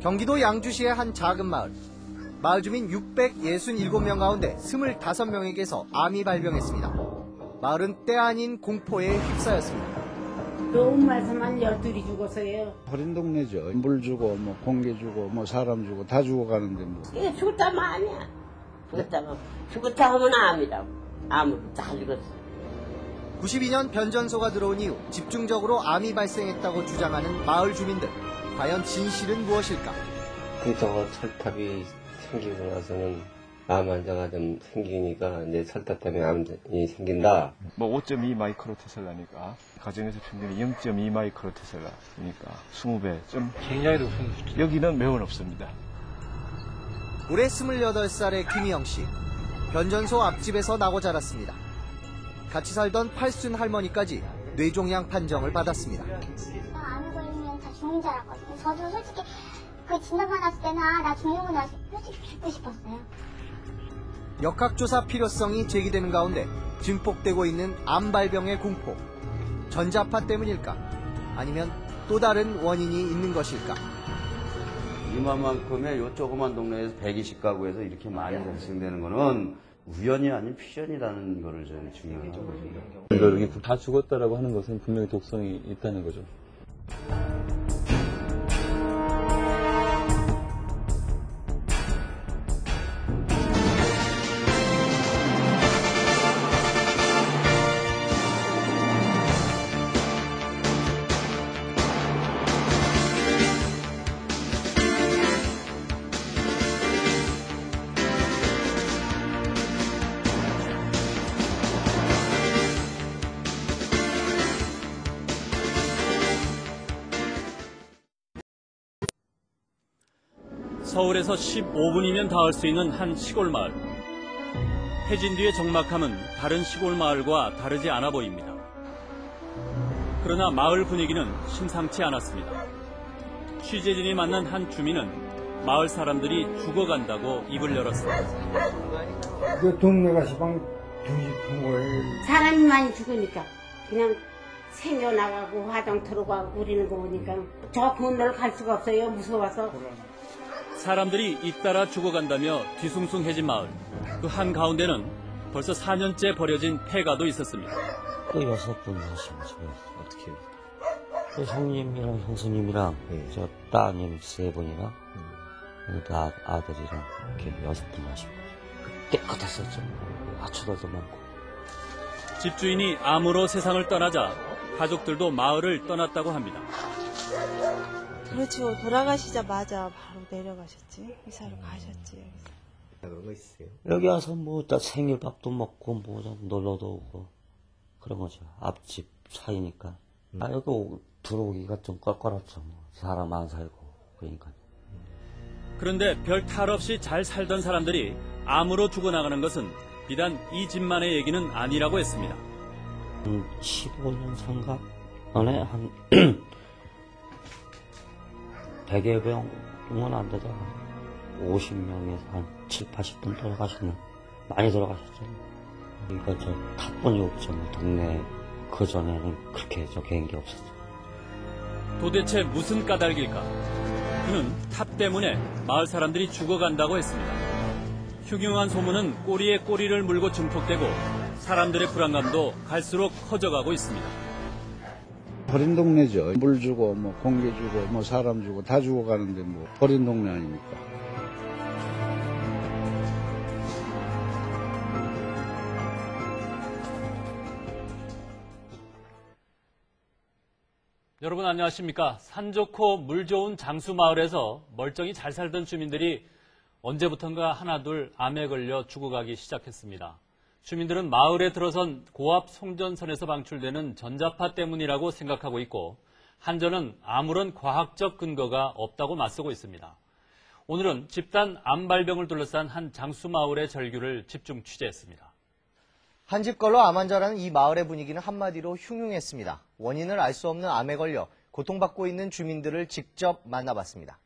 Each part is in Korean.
경기도 양주시의 한 작은 마을. 마을 주민 667명 가운데 25명에게서 암이 발병했습니다. 마을은 때 아닌 공포에 휩싸였습니다. 너무 말씀한 12이 죽었어요. 버린 동네죠. 물 주고, 공기 주고, 사람 주고, 다 죽어가는데 뭐. 이게 죽었다면 아니야. 죽었다 하면 암이라고. 암으로 다 죽었어. 92년 변전소가 들어온 이후 집중적으로 암이 발생했다고 주장하는 마을 주민들. 과연 진실은 무엇일까? 근처가 철탑이 생기고 나서는 암 환자가 좀 생기니까 이제 철탑 때문에 암이 생긴다. 5.2 마이크로 테슬라니까 가정에서 평균이 0.2 마이크로 테슬라니까 20배 좀 굉장히 높은 여기는 매우 높습니다. 올해 28살의 김희영 씨. 변전소 앞집에서 나고 자랐습니다. 같이 살던 팔순 할머니까지 뇌종양 판정을 받았습니다. 암 걸리면 다 죽는 줄 알았거든요. 저도 솔직히 그 진단 받았을 때는 나 죽는구나 솔직히 죽고 싶었어요. 역학조사 필요성이 제기되는 가운데 증폭되고 있는 암 발병의 공포. 전자파 때문일까? 아니면 또 다른 원인이 있는 것일까? 이만큼의 요 조그만 동네에서 120가구에서 이렇게 많이 발생되는 거는 우연이 아닌 피전이라는 거를 저는 중요하게 보입니다. 여기 다 죽었다라고 하는 것은 분명히 독성이 있다는 거죠. 서울에서 15분이면 닿을 수 있는 한 시골 마을. 해진 뒤의 적막함은 다른 시골 마을과 다르지 않아 보입니다. 그러나 마을 분위기는 심상치 않았습니다. 취재진이 만난 한 주민은 마을 사람들이 죽어간다고 입을 열었습니다. 그 동네가 시방 뒤집은 거예요. 사람이 많이 죽으니까 그냥 생겨나가고 화장터로 가고 그러는 거 보니까 저 건너를 갈 수가 없어요. 무서워서. 사람들이 잇따라 죽어간다며 뒤숭숭해진 마을. 그 한가운데는 벌써 4년째 버려진 폐가도 있었습니다. 또 6분 하신 거죠. 어떻게 해요? 그 형님이랑 형수님이랑 저 따님 3분이랑 또 아들이랑 이렇게 6분 하신 거죠. 깨끗했었죠. 하초들도 많고. 집주인이 암으로 세상을 떠나자 가족들도 마을을 떠났다고 합니다. 그렇죠. 돌아가시자마자 바로 내려가셨지. 이사를 가셨지. 그런 거 있어요? 여기 와서 생일밥도 먹고 놀러도 오고 그런 거죠. 앞집 사이니까. 여기 들어오기가 좀 껄껄하죠. 사람 안 살고 그러니까. 그런데 별 탈 없이 잘 살던 사람들이 암으로 죽어나가는 것은 비단 이 집만의 얘기는 아니라고 했습니다. 15년 상가 안에 한 100여 명은 안 되잖아. 50명에서 한 7, 80분 돌아가셨나? 많이 돌아가셨죠. 그러니까 탑본이 없죠. 동네 그전에는 그렇게 개인기 없었죠. 도대체 무슨 까닭일까? 그는 탑 때문에 마을 사람들이 죽어간다고 했습니다. 흉흉한 소문은 꼬리에 꼬리를 물고 증폭되고 사람들의 불안감도 갈수록 커져가고 있습니다. 버린 동네죠. 물 주고, 공기 주고, 사람 주고, 다 죽어가는데 버린 동네 아닙니까? 여러분 안녕하십니까? 산 좋고 물 좋은 장수 마을에서 멀쩡히 잘 살던 주민들이 언제부턴가 하나둘 암에 걸려 죽어가기 시작했습니다. 주민들은 마을에 들어선 고압 송전선에서 방출되는 전자파 때문이라고 생각하고 있고 한전은 아무런 과학적 근거가 없다고 맞서고 있습니다. 오늘은 집단 암 발병을 둘러싼 한 장수 마을의 절규를 집중 취재했습니다. 한 집 걸로 암 환자라는 이 마을의 분위기는 한마디로 흉흉했습니다. 원인을 알 수 없는 암에 걸려 고통받고 있는 주민들을 직접 만나봤습니다.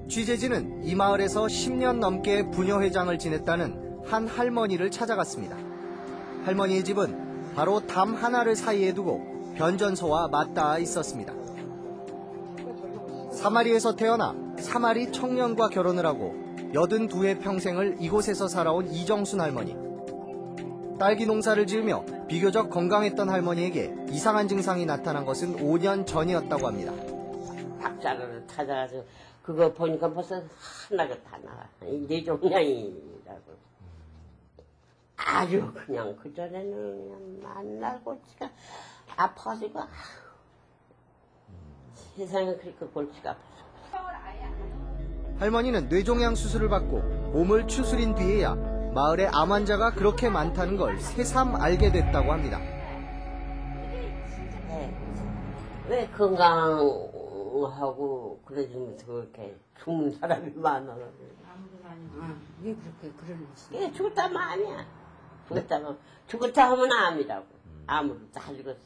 취재진은 이 마을에서 10년 넘게 부녀회장을 지냈다는 한 할머니를 찾아갔습니다. 할머니의 집은 바로 담 하나를 사이에 두고 변전소와 맞닿아 있었습니다. 사마리에서 태어나 사마리 청년과 결혼을 하고 82의 평생을 이곳에서 살아온 이정순 할머니. 딸기 농사를 지으며 비교적 건강했던 할머니에게 이상한 증상이 나타난 것은 5년 전이었다고 합니다. 박자를 찾아가서 그거 보니까 벌써 하나가 다 나와. 뇌종양이라고. 아주 그냥 그전에는 그냥 만날 골치가 아파가지고 세상에 그렇게 골치가 아파서. 할머니는 뇌종양 수술을 받고 몸을 추스린 뒤에야 마을에 암 환자가 그렇게 많다는 걸 새삼 알게 됐다고 합니다. 네. 왜 건강하고 그래주면서 그렇게 죽는 사람이 많아가지고. 아무도 아니고. 왜 그렇게 그러는지. 이게 죽었다면 아니야. 죽었다 하면 암이라고. 암으로 다 죽었어.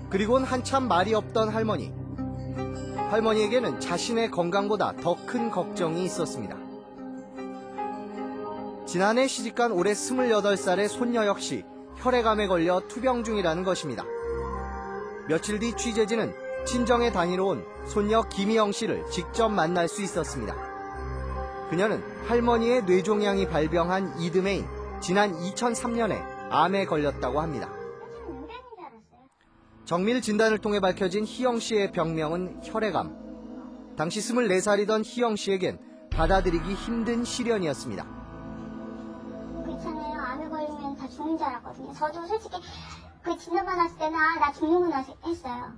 그리곤 한참 말이 없던 할머니. 할머니에게는 자신의 건강보다 더 큰 걱정이 있었습니다. 지난해 시집간 올해 28살의 손녀 역시 혈액암에 걸려 투병 중이라는 것입니다. 며칠 뒤 취재진은 친정에 다니러 온 손녀 김희영 씨를 직접 만날 수 있었습니다. 그녀는 할머니의 뇌종양이 발병한 이듬해인 지난 2003년에 암에 걸렸다고 합니다. 정밀 진단을 통해 밝혀진 희영 씨의 병명은 혈액암. 당시 24살이던 희영 씨에겐 받아들이기 힘든 시련이었습니다. 그렇잖아요. 암에 걸리면 다 죽는 줄 알았거든요. 저도 솔직히 그 진단받았을 때는 나 죽는구나 했어요.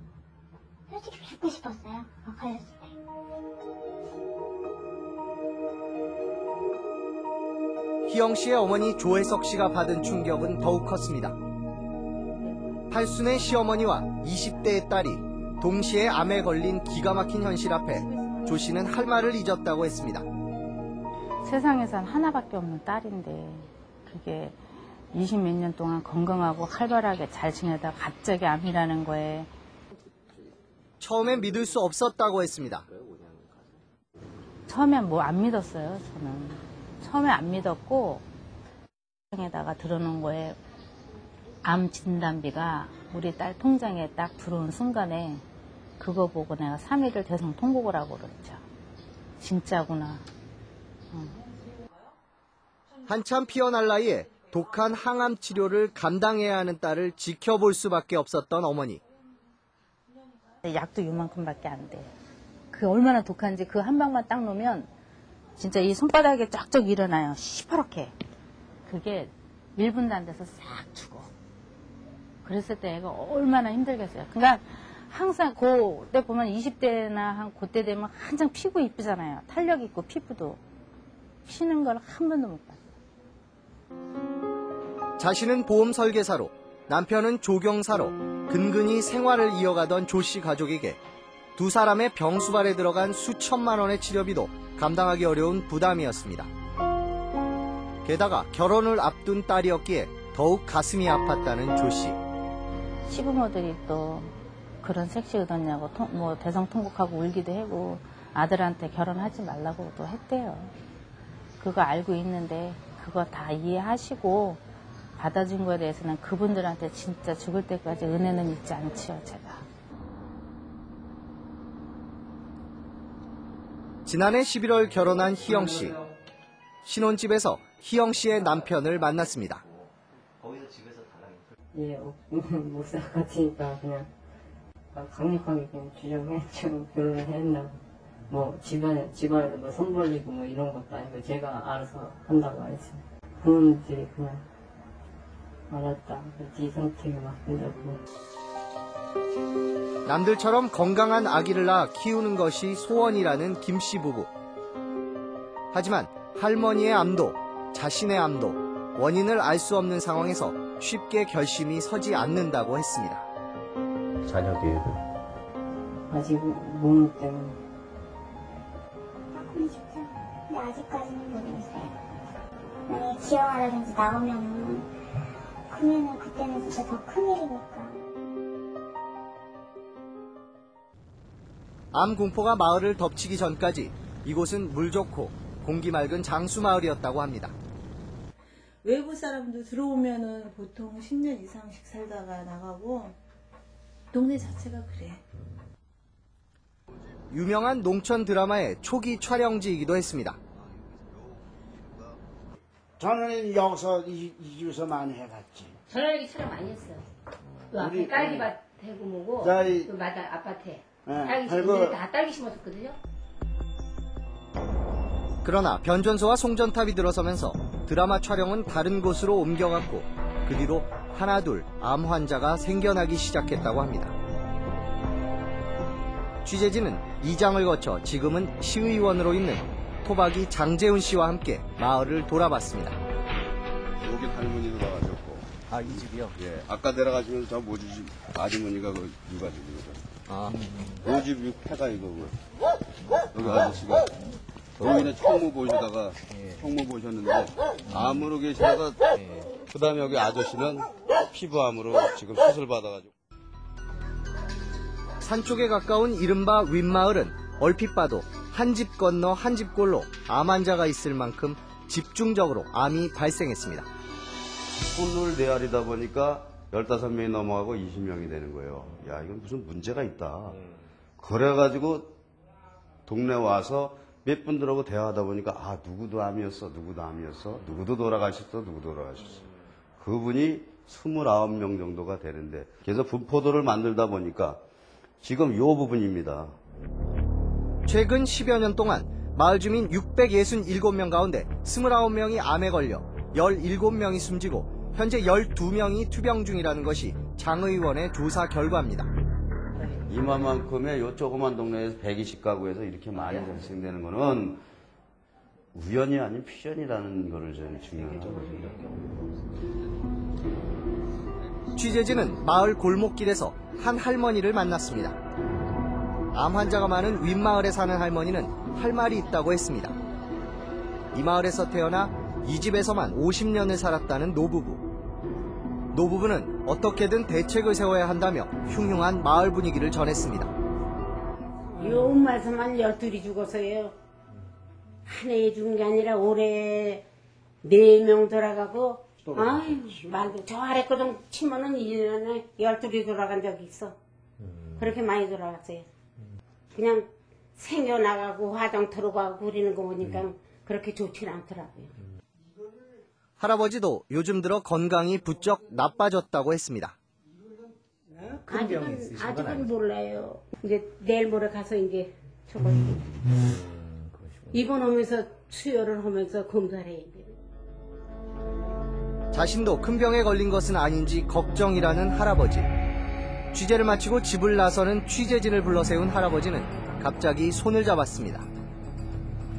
솔직히 죽고 싶었어요. 걸렸을 때. 희영 씨의 어머니 조혜석 씨가 받은 충격은 더욱 컸습니다. 팔순의 시어머니와 20대의 딸이 동시에 암에 걸린 기가 막힌 현실 앞에 조 씨는 할 말을 잊었다고 했습니다. 세상에선 하나밖에 없는 딸인데 그게 20몇 년 동안 건강하고 활발하게 잘 지내다가 갑자기 암이라는 거에 처음엔 믿을 수 없었다고 했습니다. 처음엔 뭐 안 믿었어요. 저는 처음에 안 믿었고 에다가 들어놓은 거에 암 진단비가 우리 딸 통장에 딱 들어온 순간에 그거 보고 내가 3일을 대성통곡을 하고 그랬죠. 진짜구나. 한참 피어날 나이에 독한 항암 치료를 감당해야 하는 딸을 지켜볼 수밖에 없었던 어머니. 약도 요만큼밖에 안 돼. 그 얼마나 독한지 그 한 방만 딱 놓으면 진짜 이 손바닥에 쫙쫙 일어나요. 시퍼렇게. 그게 1분도 안 돼서 싹 죽어. 그랬을 때 애가 얼마나 힘들겠어요. 그러니까 항상 그때 보면 20대나 한 그때 되면 한창 피부 이쁘잖아요. 탄력 있고 피부도. 피는 걸 한 번도 못 봤어요. 자신은 보험 설계사로, 남편은 조경사로 근근히 생활을 이어가던 조 씨 가족에게 두 사람의 병수발에 들어간 수천만 원의 치료비도 감당하기 어려운 부담이었습니다. 게다가 결혼을 앞둔 딸이었기에 더욱 가슴이 아팠다는 조 씨. 시부모들이 또 그런 섹시 얻었냐고 뭐 대성통곡하고 울기도 하고 아들한테 결혼하지 말라고 또 했대요. 그거 알고 있는데 그거 다 이해하시고 받아준 거에 대해서는 그분들한테 진짜 죽을 때까지 은혜는 잊지 않지요, 제가. 지난해 11월 결혼한 희영 씨. 신혼집에서 희영 씨의 남편을 만났습니다. 예, 목사 같으니까 그냥 강력하게 그냥 주장해주고 결혼을 했나. 뭐 집안에 뭐 손 벌리고 뭐 이런 것도 아니고 제가 알아서 한다고 했어요. 그분들이 그냥 알았다. 네 선택에 맡긴다고. 남들처럼 건강한 아기를 낳아 키우는 것이 소원이라는 김 씨 부부. 하지만 할머니의 암도 자신의 암도 원인을 알 수 없는 상황에서 쉽게 결심이 서지 않는다고 했습니다. 자녀 교육은? 아직 몸 때문에. 조금 쉽죠. 근데 아직까지는 모르겠어요. 만약에 기형아라든지 나오면은 그때는 진짜 더 큰일이니까. 암 공포가 마을을 덮치기 전까지 이곳은 물 좋고 공기 맑은 장수 마을이었다고 합니다. 외부 사람도 들어오면은 보통 10년 이상씩 살다가 나가고 동네 자체가 그래. 유명한 농촌 드라마의 초기 촬영지이기도 했습니다. 저는 여기서 이 집에서 많이 해봤지. 저는 여기 촬영 많이 했어요. 그 앞에 딸기밭 해고 뭐고 그 마당 아파트에 딸기 심었는데 다 딸기 심었었거든요. 그러나 변전소와 송전탑이 들어서면서 드라마 촬영은 다른 곳으로 옮겨갔고 그 뒤로 하나둘 암 환자가 생겨나기 시작했다고 합니다. 취재진은 이장을 거쳐 지금은 시의원으로 있는 토박이 장재훈 씨와 함께 마을을 돌아봤습니다. 여기 할머니도 나가셨고. 아, 이 집이요? 예. 아까 내려가시면서 저 모주집 아주머니가 그 유가집이거든. 아. 요 집 폐가 이거고. 여기 아저씨가 여기는 총무 보시다가 총무 보셨는데 암으로 계시다가 그다음에 여기 아저씨는 피부암으로 지금 수술 받아가지고. 산 쪽에 가까운 이른바 윗마을은 얼핏 봐도 한 집 건너 한 집 골로 암 환자가 있을 만큼 집중적으로 암이 발생했습니다. 손을 네알이다 보니까 15명이 넘어가고 20명이 되는 거예요. 야, 이건 무슨 문제가 있다. 그래가지고 동네 와서 몇 분들하고 대화하다 보니까 아, 누구도 암이었어, 누구도 암이었어, 누구도 돌아가셨어, 누구도 돌아가셨어. 그분이 29명 정도가 되는데 그래서 분포도를 만들다 보니까 지금 이 부분입니다. 최근 10여 년 동안 마을 주민 667명 가운데 29명이 암에 걸려 17명이 숨지고 현재 12명이 투병 중이라는 것이 장의원의 조사 결과입니다. 이만큼의 요 조그만 동네에서 120가구에서 이렇게 많이 발생되는 거는 우연이 아닌 피전이라는 거를 저는 중요하죠. 취재진은 마을 골목길에서 한 할머니를 만났습니다. 암 환자가 많은 윗마을에 사는 할머니는 할 말이 있다고 했습니다. 이 마을에서 태어나 이 집에서만 50년을 살았다는 노부부. 노부부는 어떻게든 대책을 세워야 한다며 흉흉한 마을 분위기를 전했습니다. 요 엄마서만 12이 죽었어요. 한 해 죽은 게 아니라 올해 4명 돌아가고 아유 말도 저 아래 거 좀 치면은 1년에 12이 돌아간 적이 있어. 그렇게 많이 돌아갔어요. 그냥 생겨나가고 화장터로 가고 그러는 거 보니까 그렇게 좋지 않더라고요. 할아버지도 요즘 들어 건강이 부쩍 나빠졌다고 했습니다. 아직은 몰라요. 이제 내일 모레 가서 이제 저거 입원하면서 수혈을 하면서 검사를 해야 돼요. 자신도 큰 병에 걸린 것은 아닌지 걱정이라는 할아버지. 취재를 마치고 집을 나서는 취재진을 불러 세운 할아버지는 갑자기 손을 잡았습니다.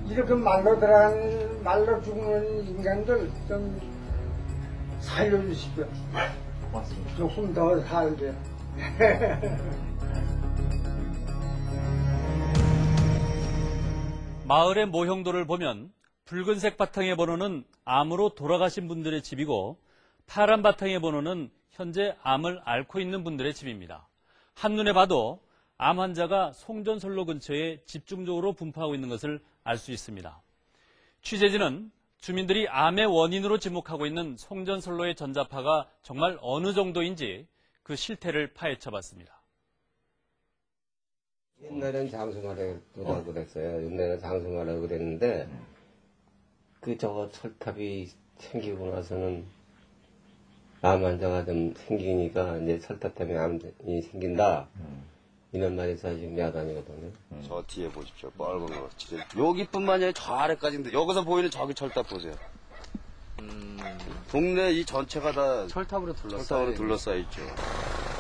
이렇게 말로 죽는 인간들 좀 살려주십시오. 맞습니다. 조금 더 살게. 마을의 모형도를 보면 붉은색 바탕의 번호는 암으로 돌아가신 분들의 집이고 파란 바탕의 번호는 현재 암을 앓고 있는 분들의 집입니다. 한눈에 봐도 암 환자가 송전선로 근처에 집중적으로 분포하고 있는 것을 알 수 있습니다. 취재진은 주민들이 암의 원인으로 지목하고 있는 송전선로의 전자파가 정말 어느 정도인지 그 실태를 파헤쳐봤습니다. 옛날엔 장수마라고 그랬어요. 옛날에는 장수마라고 그랬는데 그 저거 철탑이 생기고 나서는 암 환자가 좀 생기니까 이제 철탑 때문에 암이 생긴다. 이런 말이 사실 야단이거든요. 저 뒤에 보십시오. 빨간 거. 여기뿐만이 아니라 저 아래까지인데 여기서 보이는 저기 철탑 보세요. 동네 이 전체가 다 철탑으로 둘러싸여 있죠.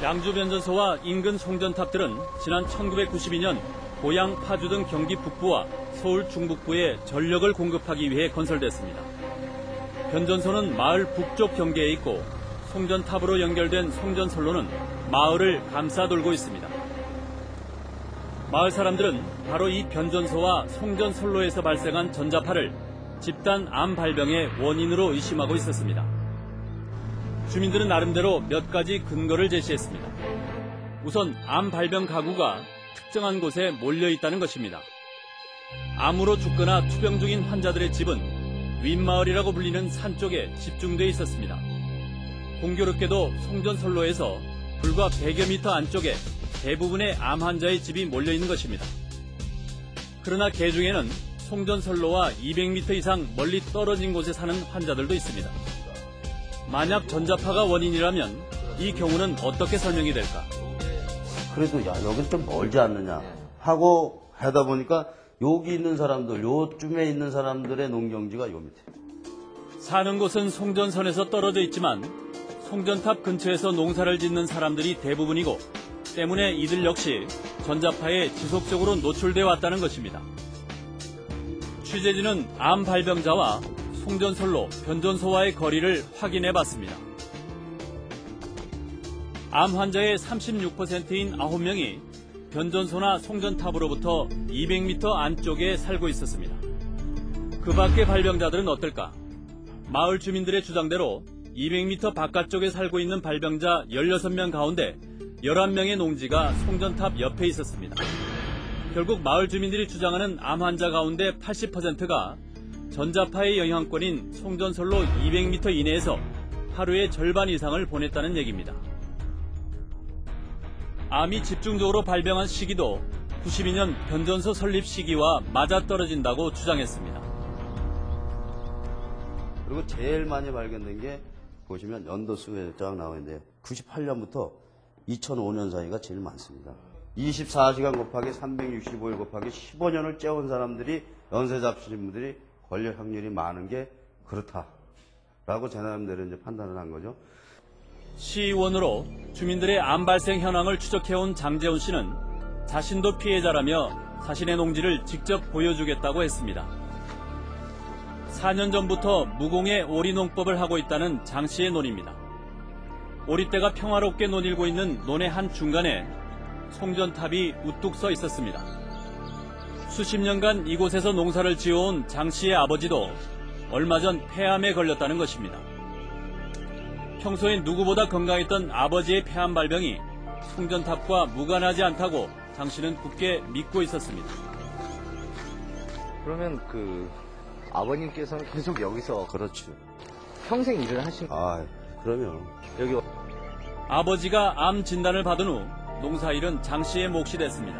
양주 변전소와 인근 송전탑들은 지난 1992년 고양, 파주 등 경기 북부와 서울 중북부에 전력을 공급하기 위해 건설됐습니다. 변전소는 마을 북쪽 경계에 있고 송전탑으로 연결된 송전선로는 마을을 감싸 돌고 있습니다. 마을 사람들은 바로 이 변전소와 송전선로에서 발생한 전자파를 집단 암 발병의 원인으로 의심하고 있었습니다. 주민들은 나름대로 몇 가지 근거를 제시했습니다. 우선 암 발병 가구가 특정한 곳에 몰려 있다는 것입니다. 암으로 죽거나 투병 중인 환자들의 집은 윗마을이라고 불리는 산 쪽에 집중돼 있었습니다. 공교롭게도 송전선로에서 불과 100여 미터 안쪽에 대부분의 암 환자의 집이 몰려 있는 것입니다. 그러나 개 중에는 송전선로와 200m 이상 멀리 떨어진 곳에 사는 환자들도 있습니다. 만약 전자파가 원인이라면 이 경우는 어떻게 설명이 될까? 그래도 야 여긴 좀 멀지 않느냐 하고 하다 보니까 여기 있는 사람들, 요쯤에 있는 사람들의 농경지가 요 밑에. 사는 곳은 송전선에서 떨어져 있지만 송전탑 근처에서 농사를 짓는 사람들이 대부분이고 때문에 이들 역시 전자파에 지속적으로 노출돼 왔다는 것입니다. 취재진은 암 발병자와 송전선로, 변전소와의 거리를 확인해 봤습니다. 암 환자의 36%인 9명이 변전소나 송전탑으로부터 200m 안쪽에 살고 있었습니다. 그 밖의 발병자들은 어떨까? 마을 주민들의 주장대로 200m 바깥쪽에 살고 있는 발병자 16명 가운데 11명의 농지가 송전탑 옆에 있었습니다. 결국 마을 주민들이 주장하는 암 환자 가운데 80%가 전자파의 영향권인 송전선로 200m 이내에서 하루의 절반 이상을 보냈다는 얘기입니다. 암이 집중적으로 발병한 시기도 92년 변전소 설립 시기와 맞아떨어진다고 주장했습니다. 그리고 제일 많이 발견된 게 보시면 연도수에 쫙 나와 있는데 98년부터 2005년 사이가 제일 많습니다. 24시간 곱하기 365일 곱하기 15년을 째운 사람들이 연세 잡수신 분들이 걸릴 확률이 많은 게 그렇다라고 제 나름대로 이제 판단을 한 거죠. 시의원으로 주민들의 암 발생 현황을 추적해온 장재훈 씨는 자신도 피해자라며 자신의 농지를 직접 보여주겠다고 했습니다. 4년 전부터 무공해 오리농법을 하고 있다는 장 씨의 논입니다. 오리떼가 평화롭게 논일고 있는 논의 한 중간에 송전탑이 우뚝 서 있었습니다. 수십 년간 이곳에서 농사를 지어온 장 씨의 아버지도 얼마 전 폐암에 걸렸다는 것입니다. 평소엔 누구보다 건강했던 아버지의 폐암 발병이 송전탑과 무관하지 않다고 장 씨는 굳게 믿고 있었습니다. 그러면 아버님께서는 계속 여기서 그렇죠. 평생 일을 하신 아, 그러면 여기 아버지가 암 진단을 받은 후 농사일은 장 씨의 몫이 됐습니다.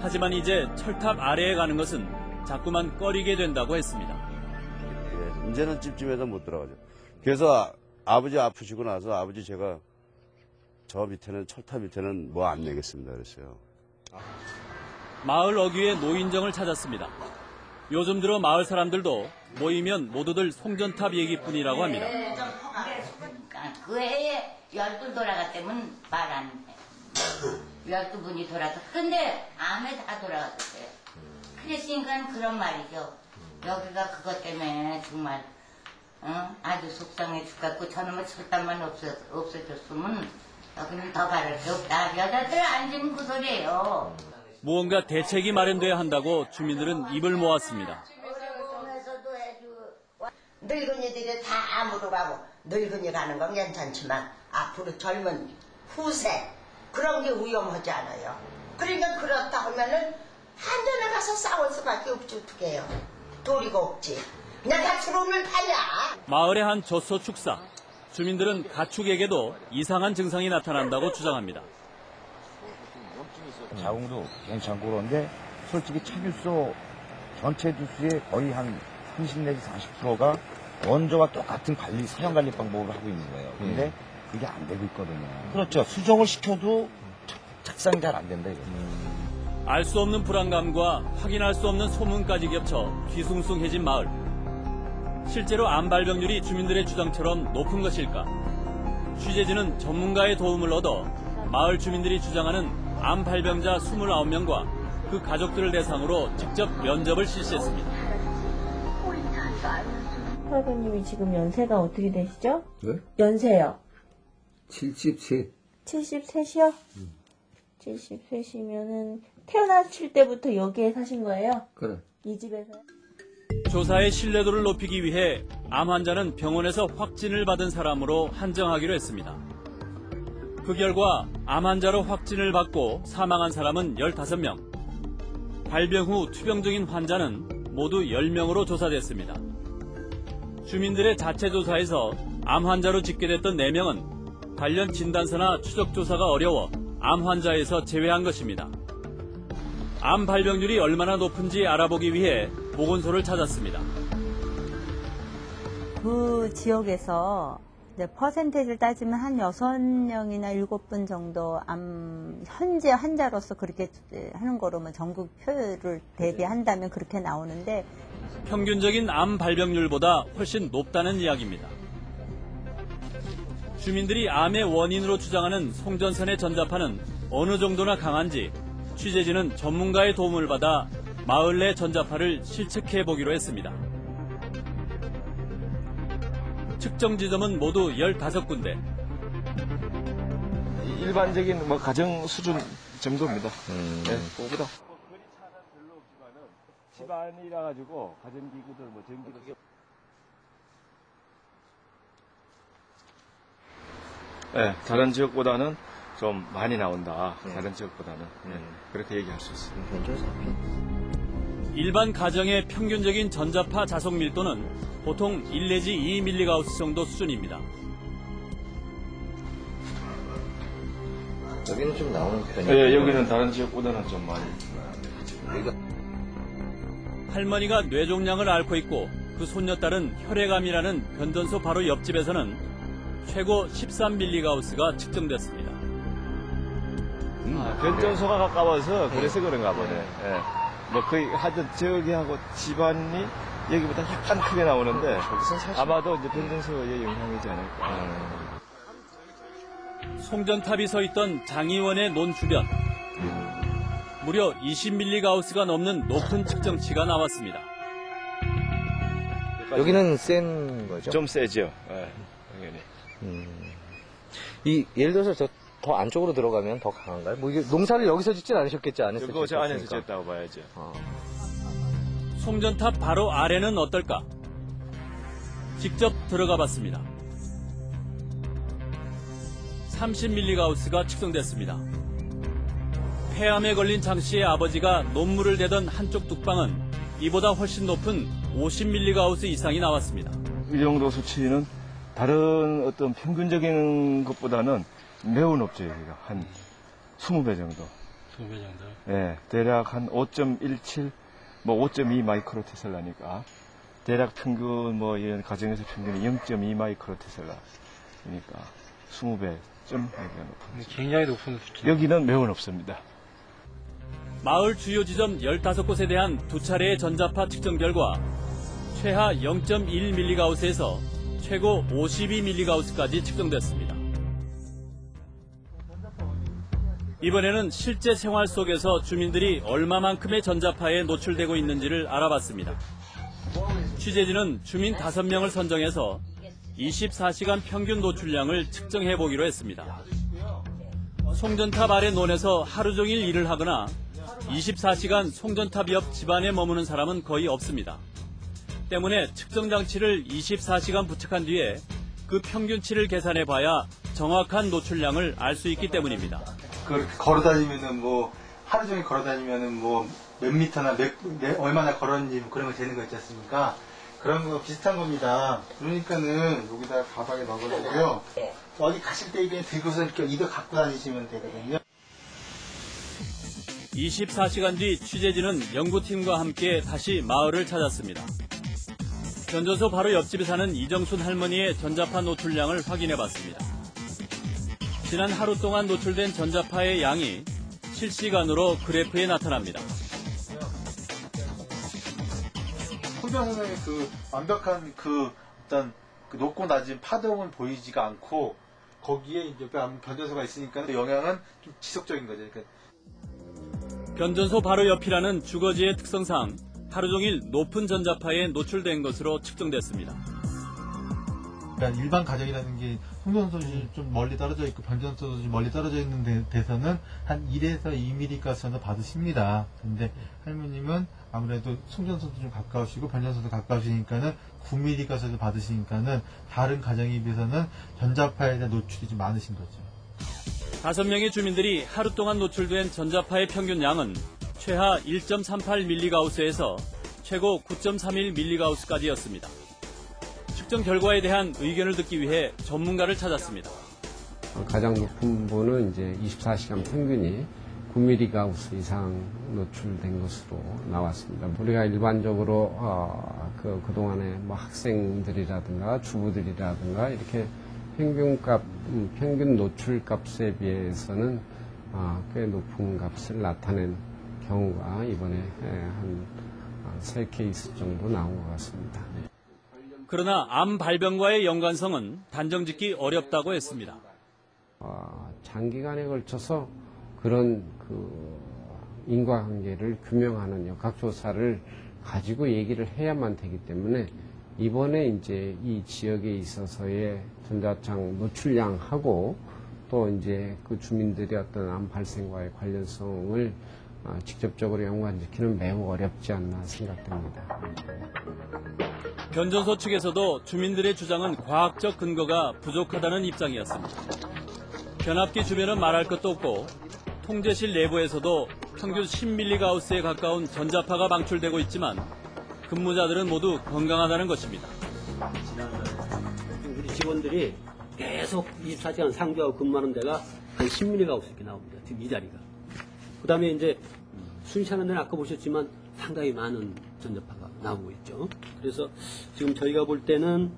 하지만 이제 철탑 아래에 가는 것은 자꾸만 꺼리게 된다고 했습니다. 예, 이제는 찝찝해서 못 들어가죠. 그래서 아버지 아프시고 나서 아버지 제가 저 밑에는 철탑 밑에는 뭐 안 내겠습니다 그랬어요. 마을 어귀의 노인정을 찾았습니다. 요즘 들어 마을 사람들도 모이면 모두들 송전탑 얘기뿐이라고 합니다. 그 해에 12 돌아갔다면 말 안 해. 12분이 돌아서. 근데 암에 다 돌아갔어요. 그랬으니까 그런 말이죠. 여기가 그것 때문에 정말 아주 속상해 죽겠고 저놈의 철탑만 없어졌으면 여기는 더 바랄 게 없다. 여자들 앉으면 그 소리예요. 무언가 대책이 마련돼야 한다고 주민들은 입을 모았습니다. 늙은이들이 다 암으로 가고 늙은이 가는 건 괜찮지만 앞으로 젊은 후세 그런 게 위험하지 않아요. 그러니까 그렇다 하면은 한전에 가서 싸울 수밖에 없지 어떻게 해요. 도리가 없지. 그냥 다 들어오면 파야. 마을의 한 젖소 축사. 주민들은 가축에게도 이상한 증상이 나타난다고 주장합니다. 자궁도 괜찮고 그런데 솔직히 차주소 전체 주수의 거의 한 30 내지 40%가 원저와 똑같은 사형관리 방법을 하고 있는 거예요. 근데 그게 안 되고 있거든요. 그렇죠. 수정을 시켜도 착상이 잘 안 된다 이거죠. 알 수 없는 불안감과 확인할 수 없는 소문까지 겹쳐 뒤숭숭해진 마을. 실제로 암 발병률이 주민들의 주장처럼 높은 것일까? 취재진은 전문가의 도움을 얻어 마을 주민들이 주장하는 암 발병자 29명과 그 가족들을 대상으로 직접 면접을 실시했습니다. 할아버님이 지금 연세가 어떻게 되시죠? 네? 연세요. 73. 73이요? 73이면은 태어나실 때부터 여기에 사신 거예요? 그래. 이 집에서? 조사의 신뢰도를 높이기 위해 암 환자는 병원에서 확진을 받은 사람으로 한정하기로 했습니다. 그 결과 암 환자로 확진을 받고 사망한 사람은 15명. 발병 후 투병 중인 환자는 모두 10명으로 조사됐습니다. 주민들의 자체 조사에서 암 환자로 집계됐던 4명은 관련 진단서나 추적 조사가 어려워 암 환자에서 제외한 것입니다. 암 발병률이 얼마나 높은지 알아보기 위해 보건소를 찾았습니다. 그 지역에서 이제 퍼센테이지를 따지면 한 6명이나 7분 정도 현재 환자로서 그렇게 하는 거로만 전국 표를 대비한다면 그렇게 나오는데 평균적인 암 발병률보다 훨씬 높다는 이야기입니다. 주민들이 암의 원인으로 주장하는 송전선의 전자파는 어느 정도나 강한지 취재진은 전문가의 도움을 받아 마을 내 전자파를 실측해 보기로 했습니다. 측정 지점은 모두 15군데. 일반적인 뭐 가정 수준 정도입니다. 네, 그거보다. 집안이라 가지고 가정기구들 뭐 전기도. 네, 다른 지역보다는 좀 많이 나온다. 다른 지역보다는 그렇게 얘기할 수 있습니다. 일반 가정의 평균적인 전자파 자속 밀도는 보통 1 내지 2mgauss 정도 수준입니다. 여기는 좀 나오는 편이에요? 네, 여기는 다른 지역보다는 좀 많이. 할머니가 뇌종양을 앓고 있고 그 손녀딸은 혈액암이라는 변전소 바로 옆집에서는 최고 13mgauss가 측정됐습니다. 변전소가 가까워서 그래서 그런가 보네. 네. 뭐 거의 하여튼 저기하고 집안이 여기보다 약간 크게 나오는데 아마도 이제 변전소의 영향이지 않을까. 송전탑이 서 있던 장의원의 논 주변. 무려 20mgauss가 넘는 높은 측정치가 나왔습니다. 여기는 센 거죠? 좀 세죠. 네, 당연히. 예를 들어서 더 안쪽으로 들어가면 더 강한가요? 뭐 이게 농사를 여기서 짓진 않으셨겠지, 안에서? 그거 저 안에서 짓다고 봐야죠. 송전탑 바로 아래는 어떨까? 직접 들어가 봤습니다. 30mgauss가 측정됐습니다. 폐암에 걸린 장 씨의 아버지가 논문을 대던 한쪽 뚝방은 이보다 훨씬 높은 50mgauss 이상이 나왔습니다. 이 정도 수치는 다른 어떤 평균적인 것보다는 매우 높죠, 여기가. 한 20배 정도. 20배 정도? 네, 대략 한 5.17, 뭐 5.2 마이크로테슬라니까. 대략 평균, 뭐 이런 가정에서 평균이 0.2 마이크로테슬라니까. 20배 좀 높은. 굉장히 높은 수치. 여기는 매우 높습니다. 마을 주요 지점 15곳에 대한 2차례의 전자파 측정 결과 최하 0.1mgauss에서 최고 52mgauss까지 측정됐습니다. 이번에는 실제 생활 속에서 주민들이 얼마만큼의 전자파에 노출되고 있는지를 알아봤습니다. 취재진은 주민 5명을 선정해서 24시간 평균 노출량을 측정해 보기로 했습니다. 송전탑 아래 논에서 하루 종일 일을 하거나 24시간 송전탑 옆 집안에 머무는 사람은 거의 없습니다. 때문에 측정 장치를 24시간 부착한 뒤에 그 평균치를 계산해 봐야 정확한 노출량을 알 수 있기 때문입니다. 걸어다니면은 뭐 하루 종일 걸어다니면은 뭐 몇 미터나 얼마나 걸었는지 뭐 그런 거 되는 거 있지 않습니까? 그런 거 비슷한 겁니다. 그러니까는 여기다 가방에 넣어가지고요. 어디 가실 때 이게 들고서 이렇게 이도 갖고 다니시면 되거든요. 24시간 뒤 취재진은 연구팀과 함께 다시 마을을 찾았습니다. 변전소 바로 옆집에 사는 이정순 할머니의 전자파 노출량을 확인해봤습니다. 지난 하루 동안 노출된 전자파의 양이 실시간으로 그래프에 나타납니다. 홍경 선생님의 그 완벽한 그 어떤 그 높고 낮은 파동은 보이지가 않고 거기에 이제 변전소가 있으니까 영향은 좀 지속적인 거죠. 그러니까 변전소 바로 옆이라는 주거지의 특성상 하루 종일 높은 전자파에 노출된 것으로 측정됐습니다. 그러니까 일반 가정이라는 게 송전소도 좀 멀리 떨어져 있고 변전소도 좀 멀리 떨어져 있는 데서는 한 1에서 2mg까지 정도 받으십니다. 근데 할머님은 아무래도 송전소도 좀 가까우시고 변전소도 가까우시니까는 9mg까지 받으시니까는 다른 가정에 비해서는 전자파에 대한 노출이 좀 많으신 거죠. 5명의 주민들이 하루 동안 노출된 전자파의 평균 양은 최하 1.38mgauss에서 최고 9.31mgauss까지였습니다. 측정 결과에 대한 의견을 듣기 위해 전문가를 찾았습니다. 가장 높은 분은 이제 24시간 평균이 9mm 가우스 이상 노출된 것으로 나왔습니다. 우리가 일반적으로 그동안에 뭐 학생들이라든가 주부들이라든가 이렇게 평균 노출값에 비해서는 꽤 높은 값을 나타낸 경우가 이번에 한 3케이스 정도 나온 것 같습니다. 그러나 암 발병과의 연관성은 단정짓기 어렵다고 했습니다. 장기간에 걸쳐서 그런 인과관계를 규명하는 역학조사를 가지고 얘기를 해야만 되기 때문에 이번에 이제 이 지역에 있어서의 전자창 노출량하고 또 이제 그 주민들의 어떤 암 발생과의 관련성을 직접적으로 연관짓기는 매우 어렵지 않나 생각됩니다. 변전소 측에서도 주민들의 주장은 과학적 근거가 부족하다는 입장이었습니다. 변압기 주변은 말할 것도 없고 통제실 내부에서도 평균 10mm 가우스에 가까운 전자파가 방출되고 있지만 근무자들은 모두 건강하다는 것입니다. 우리 직원들이 계속 24시간 상주하고 근무하는 데가 한 10mm 가우스 이렇게 나옵니다. 지금 이 자리가. 그 다음에 이제 순시하는 데는 아까 보셨지만 상당히 많은 전자파가 나오고 있죠. 그래서 지금 저희가 볼 때는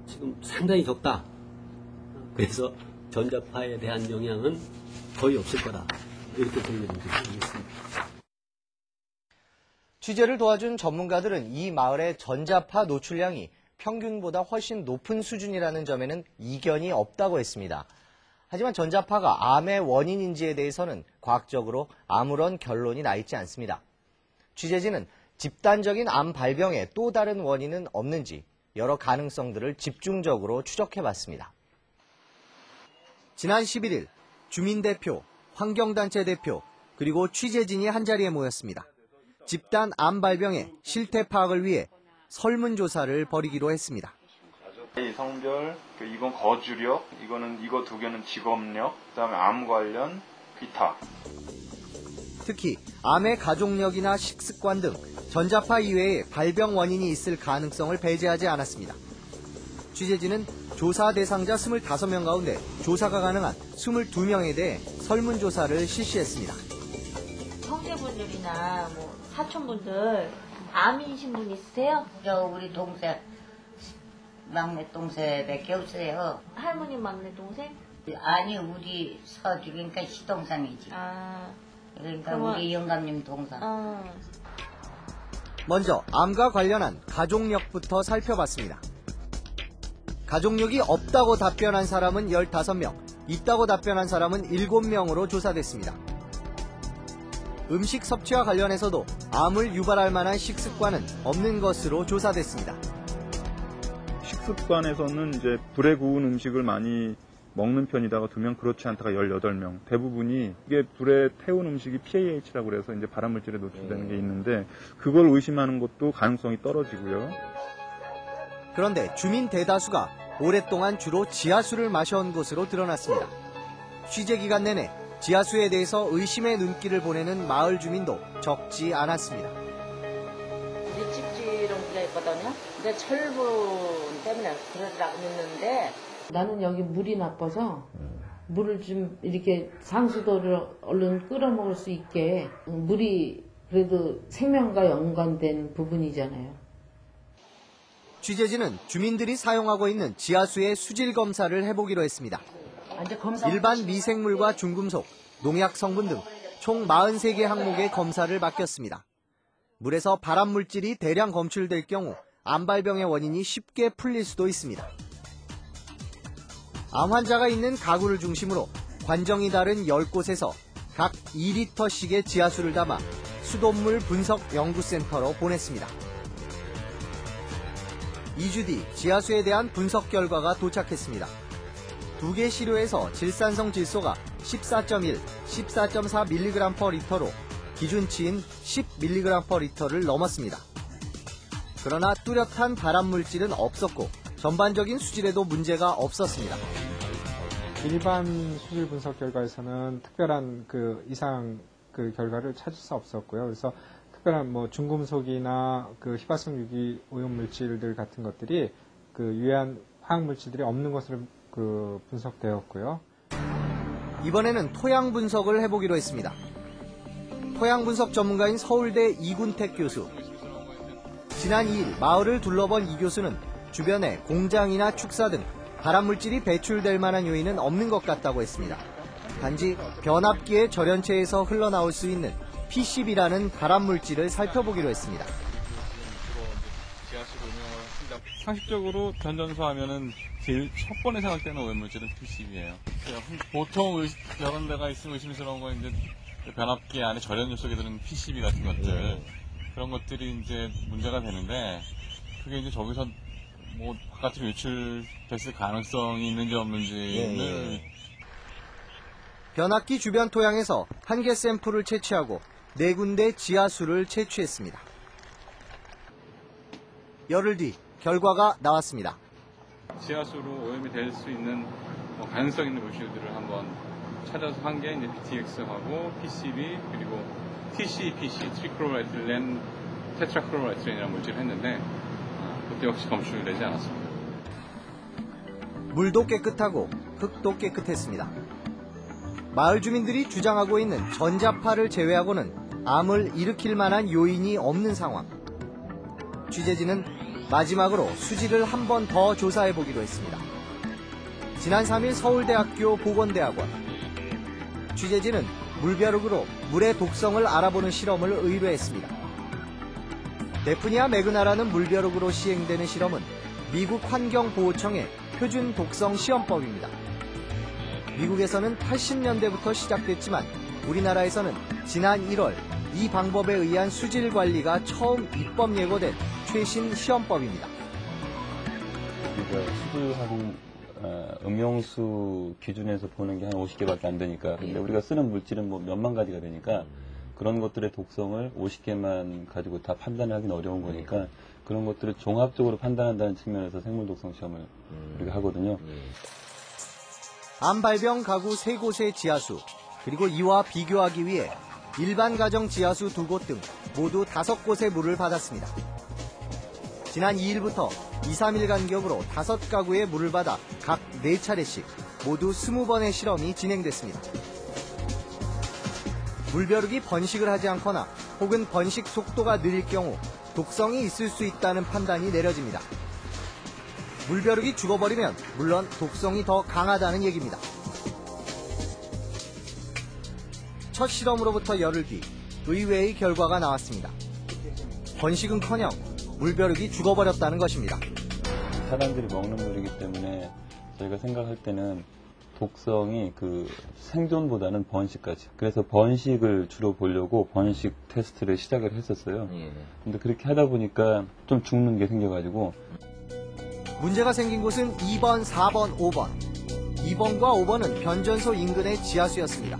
지금 상당히 적다. 그래서 전자파에 대한 영향은 거의 없을 거다. 이렇게 설명드리겠습니다. 취재를 도와준 전문가들은 이 마을의 전자파 노출량이 평균보다 훨씬 높은 수준이라는 점에는 이견이 없다고 했습니다. 하지만 전자파가 암의 원인인지에 대해서는 과학적으로 아무런 결론이 나 있지 않습니다. 취재진은 집단적인 암 발병의 또 다른 원인은 없는지 여러 가능성들을 집중적으로 추적해봤습니다. 지난 11일 주민대표, 환경단체 대표, 그리고 취재진이 한자리에 모였습니다. 집단 암 발병의 실태 파악을 위해 설문조사를 벌이기로 했습니다. 이 성별, 이건 거주력, 이거 두 개는 직업력, 그다음에 암 관련, 기타. 특히 암의 가족력이나 식습관 등 전자파 이외에 발병 원인이 있을 가능성을 배제하지 않았습니다. 취재진은 조사 대상자 25명 가운데 조사가 가능한 22명에 대해 설문조사를 실시했습니다. 형제분들이나 뭐 사촌분들 암이신 분 있으세요? 우리 동생, 막내 동생밖에 없어요. 할머니 막내 동생? 아니 우리 서주, 그러니까 시동생이지. 그러니까 그러면- 우리 영감님 동생. 먼저 암과 관련한 가족력부터 살펴봤습니다. 가족력이 없다고 답변한 사람은 15명, 있다고 답변한 사람은 7명으로 조사됐습니다. 음식 섭취와 관련해서도 암을 유발할 만한 식습관은 없는 것으로 조사됐습니다. 식습관에서는 이제 불에 구운 음식을 많이 먹는 편이다가 2명, 그렇지 않다가 18명. 대부분이 이게 불에 태운 음식이 PAH라고 그래서 이제 발암물질에 노출되는 게 있는데 그걸 의심하는 것도 가능성이 떨어지고요. 그런데 주민 대다수가 오랫동안 주로 지하수를 마셔온 것으로 드러났습니다. 취재 기간 내내 지하수에 대해서 의심의 눈길을 보내는 마을 주민도 적지 않았습니다. 밀집지렁기가 있거든요. 근데 철분 때문에 그러더라고 했는데 나는 여기 물이 나빠서 물을 좀 이렇게 상수도를 얼른 끓여 먹을 수 있게 물이 그래도 생명과 연관된 부분이잖아요. 취재진은 주민들이 사용하고 있는 지하수의 수질 검사를 해보기로 했습니다. 일반 미생물과 중금속, 농약 성분 등 총 43개 항목의 검사를 맡겼습니다. 물에서 발암물질이 대량 검출될 경우 암 발병의 원인이 쉽게 풀릴 수도 있습니다. 암 환자가 있는 가구를 중심으로 관정이 다른 10곳에서 각 2리터씩의 지하수를 담아 수돗물 분석 연구센터로 보냈습니다. 2주 뒤 지하수에 대한 분석 결과가 도착했습니다. 2개 시료에서 질산성 질소가 14.1, 14.4mg/L로 기준치인 10mg/L를 넘었습니다. 그러나 뚜렷한 발암물질은 없었고 전반적인 수질에도 문제가 없었습니다. 일반 수질 분석 결과에서는 특별한 이상 결과를 찾을 수 없었고요. 그래서 특별한 중금속이나 희발성 유기 오염 물질들 같은 것들이 유해한 화학 물질들이 없는 것으로 분석되었고요. 이번에는 토양 분석을 해보기로 했습니다. 토양 분석 전문가인 서울대 이군택 교수. 지난 2일 마을을 둘러본 이 교수는 주변에 공장이나 축사 등 발암물질이 배출될 만한 요인은 없는 것 같다고 했습니다. 단지 변압기의 절연체에서 흘러나올 수 있는 PCB라는 발암물질을 살펴보기로 했습니다. 상식적으로 변전소 하면은 제일 첫 번에 생각되는 오염물질은 PCB예요. 보통 여러 데가 있으면 의심스러운 건 이제 변압기 안에 절연 요소에 들은 PCB 같은 것들 그런 것들이 이제 문제가 되는데 그게 이제 저기서 뭐 바깥으로 유출됐을 가능성이 있는지 없는지를 변압기 주변 토양에서 1개 샘플을 채취하고 4군데 지하수를 채취했습니다. 열흘 뒤 결과가 나왔습니다. 지하수로 오염이 될 수 있는 가능성 있는 물질들을 한번 찾아서 한 게 이제 BTX하고 PCB 그리고 TCPC, 트리크로에틸렌 테트라크로에틸렌이라는 물질을 했는데 그것도 역시 검출되지 않았습니다. 물도 깨끗하고 흙도 깨끗했습니다. 마을 주민들이 주장하고 있는 전자파를 제외하고는 암을 일으킬 만한 요인이 없는 상황. 취재진은 마지막으로 수질을 한 번 더 조사해보기로 했습니다. 지난 3일 서울대학교 보건대학원. 취재진은 물벼룩으로 물의 독성을 알아보는 실험을 의뢰했습니다. 데프니아 매그나라는 물벼룩으로 시행되는 실험은 미국 환경보호청의 표준 독성 시험법입니다. 미국에서는 80년대부터 시작됐지만 우리나라에서는 지난 1월 이 방법에 의한 수질 관리가 처음 입법 예고된 최신 시험법입니다. 우리가 수질하는 음용수 기준에서 보는 게 한 50개밖에 안 되니까 근데 우리가 쓰는 물질은 뭐 몇만 가지가 되니까 그런 것들의 독성을 50개만 가지고 다 판단하기는 어려운 거니까 그런 것들을 종합적으로 판단한다는 측면에서 생물 독성 시험을 우리가 하거든요. 암 발병 가구 3곳의 지하수, 그리고 이와 비교하기 위해 일반 가정 지하수 2곳 등 모두 5곳의 물을 받았습니다. 지난 2일부터 2, 3일 간격으로 5가구의 물을 받아 각 4차례씩 모두 20번의 실험이 진행됐습니다. 물벼룩이 번식을 하지 않거나 혹은 번식 속도가 느릴 경우 독성이 있을 수 있다는 판단이 내려집니다. 물벼룩이 죽어버리면 물론 독성이 더 강하다는 얘기입니다. 첫 실험으로부터 열흘 뒤 의외의 결과가 나왔습니다. 번식은커녕 물벼룩이 죽어버렸다는 것입니다. 사람들이 먹는 물이기 때문에 저희가 생각할 때는 독성이 그 생존보다는 번식까지. 그래서 번식을 주로 보려고 번식 테스트를 시작을 했었어요. 근데 그렇게 하다 보니까 좀 죽는 게 생겨가지고. 문제가 생긴 곳은 2번, 4번, 5번. 2번과 5번은 변전소 인근의 지하수였습니다.